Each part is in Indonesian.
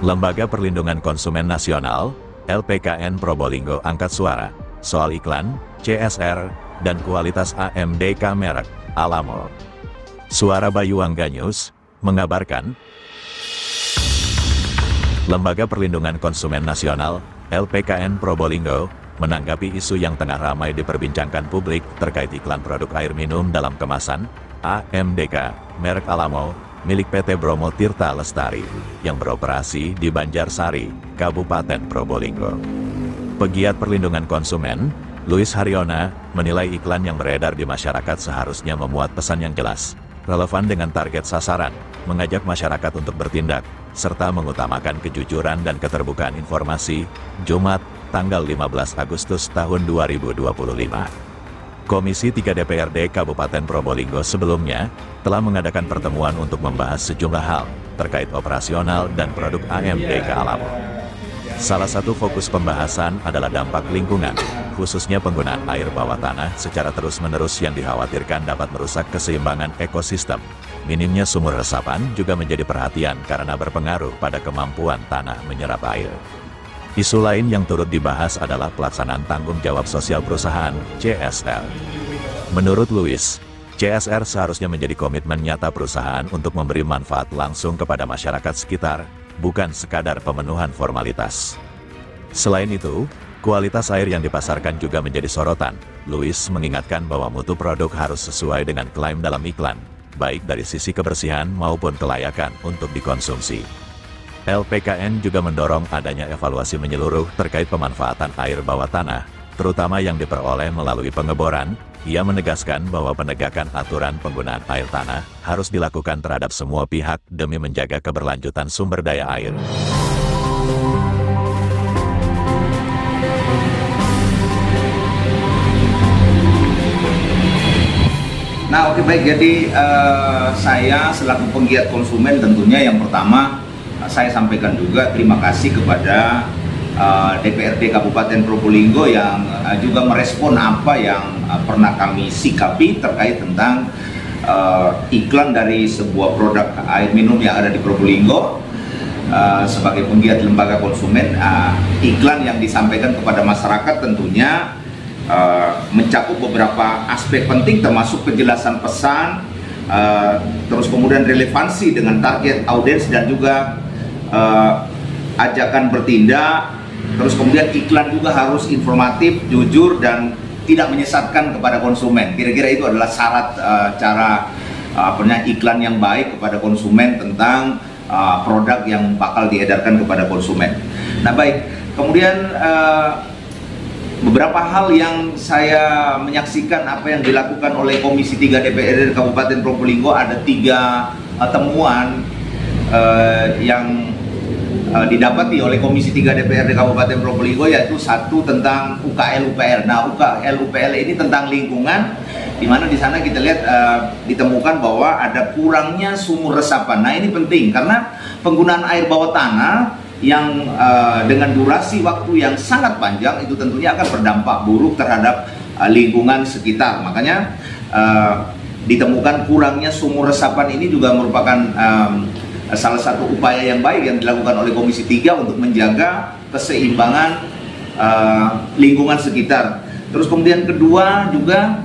Lembaga Perlindungan Konsumen Nasional, LPKN Probolinggo angkat suara soal iklan, CSR, dan kualitas AMDK merek Alamo. Suara Bayu Angga News mengabarkan, Lembaga Perlindungan Konsumen Nasional, LPKN Probolinggo, menanggapi isu yang tengah ramai diperbincangkan publik terkait iklan produk air minum dalam kemasan, AMDK, merek Alamo, milik PT Bromo Tirta Lestari, yang beroperasi di Banjarsari, Kabupaten Probolinggo. Pegiat perlindungan konsumen, Luis Haryona, menilai iklan yang beredar di masyarakat seharusnya memuat pesan yang jelas, relevan dengan target sasaran, mengajak masyarakat untuk bertindak, serta mengutamakan kejujuran dan keterbukaan informasi. Jumat, tanggal 15 Agustus tahun 2025. Komisi 3 DPRD Kabupaten Probolinggo sebelumnya telah mengadakan pertemuan untuk membahas sejumlah hal terkait operasional dan produk AMDK Alamo. Salah satu fokus pembahasan adalah dampak lingkungan, khususnya penggunaan air bawah tanah secara terus-menerus yang dikhawatirkan dapat merusak keseimbangan ekosistem. Minimnya sumur resapan juga menjadi perhatian karena berpengaruh pada kemampuan tanah menyerap air. Isu lain yang turut dibahas adalah pelaksanaan tanggung jawab sosial perusahaan, CSR. Menurut Luis, CSR seharusnya menjadi komitmen nyata perusahaan untuk memberi manfaat langsung kepada masyarakat sekitar, bukan sekadar pemenuhan formalitas. Selain itu, kualitas air yang dipasarkan juga menjadi sorotan. Luis mengingatkan bahwa mutu produk harus sesuai dengan klaim dalam iklan, baik dari sisi kebersihan maupun kelayakan untuk dikonsumsi. LPKN juga mendorong adanya evaluasi menyeluruh terkait pemanfaatan air bawah tanah, terutama yang diperoleh melalui pengeboran. Ia menegaskan bahwa penegakan aturan penggunaan air tanah harus dilakukan terhadap semua pihak demi menjaga keberlanjutan sumber daya air. Nah, oke, baik. Jadi saya selaku penggiat konsumen tentunya yang pertama saya sampaikan juga terima kasih kepada DPRD Kabupaten Probolinggo yang juga merespon apa yang pernah kami sikapi terkait tentang iklan dari sebuah produk air minum yang ada di Probolinggo. Sebagai penggiat lembaga konsumen, iklan yang disampaikan kepada masyarakat tentunya mencakup beberapa aspek penting termasuk kejelasan pesan, terus kemudian relevansi dengan target audiens dan juga ajakan bertindak, terus kemudian iklan juga harus informatif, jujur, dan tidak menyesatkan kepada konsumen. Kira-kira itu adalah syarat cara iklan yang baik kepada konsumen tentang produk yang bakal diedarkan kepada konsumen. Nah, baik, kemudian beberapa hal yang saya menyaksikan apa yang dilakukan oleh Komisi 3 DPRD Kabupaten Probolinggo, ada 3 temuan yang didapati oleh Komisi 3 DPRD Kabupaten Probolinggo, yaitu satu tentang UKL-UPL. Nah, UKL-UPL ini tentang lingkungan, di mana di sana kita lihat ditemukan bahwa ada kurangnya sumur resapan. Nah, ini penting karena penggunaan air bawah tanah yang dengan durasi waktu yang sangat panjang itu tentunya akan berdampak buruk terhadap lingkungan sekitar. Makanya ditemukan kurangnya sumur resapan ini juga merupakan salah satu upaya yang baik yang dilakukan oleh Komisi 3 untuk menjaga keseimbangan lingkungan sekitar. Terus kemudian kedua juga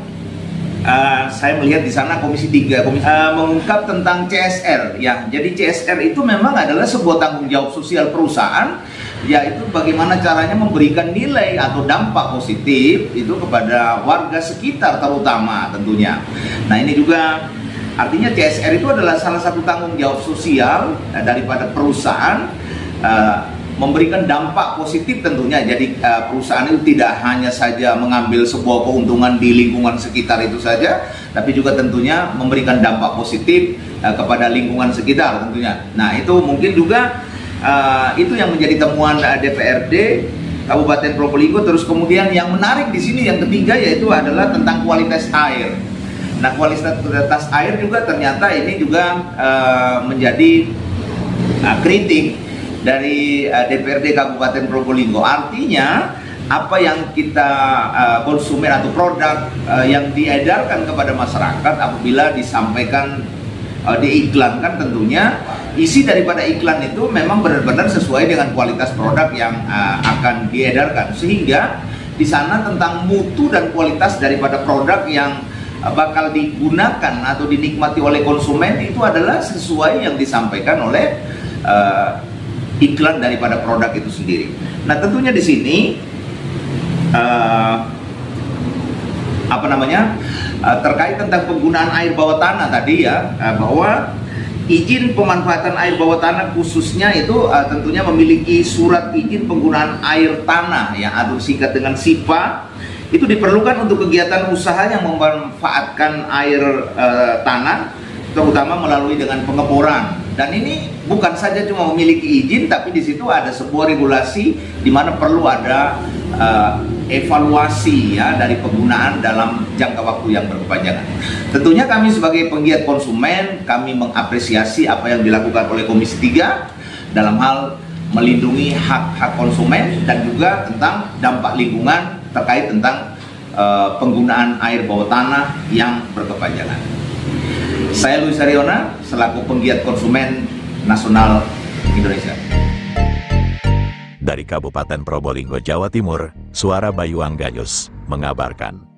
saya melihat di sana Komisi 3 mengungkap tentang CSR ya. Jadi CSR itu memang adalah sebuah tanggung jawab sosial perusahaan, yaitu bagaimana caranya memberikan nilai atau dampak positif itu kepada warga sekitar terutama tentunya. Nah, ini juga artinya CSR itu adalah salah satu tanggung jawab sosial daripada perusahaan, memberikan dampak positif tentunya. Jadi perusahaan itu tidak hanya saja mengambil sebuah keuntungan di lingkungan sekitar itu saja, tapi juga tentunya memberikan dampak positif kepada lingkungan sekitar tentunya. Nah, itu mungkin juga itu yang menjadi temuan DPRD Kabupaten Probolinggo. Terus kemudian yang menarik di sini yang ketiga yaitu adalah tentang kualitas air. Nah, kualitas air juga ternyata ini juga menjadi kritik dari DPRD Kabupaten Probolinggo. Artinya apa yang kita konsumen atau produk yang diedarkan kepada masyarakat apabila disampaikan diiklankan, tentunya isi daripada iklan itu memang benar-benar sesuai dengan kualitas produk yang akan diedarkan, sehingga di sana tentang mutu dan kualitas daripada produk yang bakal digunakan atau dinikmati oleh konsumen itu adalah sesuai yang disampaikan oleh iklan daripada produk itu sendiri. Nah, tentunya di sini terkait tentang penggunaan air bawah tanah tadi ya, bahwa izin pemanfaatan air bawah tanah khususnya itu tentunya memiliki surat izin penggunaan air tanah yang atau singkat dengan SIPA, itu diperlukan untuk kegiatan usaha yang memanfaatkan air tanah, terutama melalui dengan pengeboran. Dan ini bukan saja cuma memiliki izin, tapi di situ ada sebuah regulasi di mana perlu ada evaluasi ya dari penggunaan dalam jangka waktu yang berkepanjangan. Tentunya kami sebagai penggiat konsumen, kami mengapresiasi apa yang dilakukan oleh Komisi 3 dalam hal melindungi hak-hak konsumen dan juga tentang dampak lingkungan terkait tentang penggunaan air bawah tanah yang berkepanjangan. Saya Luis Ariona selaku penggiat konsumen nasional Indonesia. Dari Kabupaten Probolinggo, Jawa Timur, Suara Bayu Anggayus mengabarkan.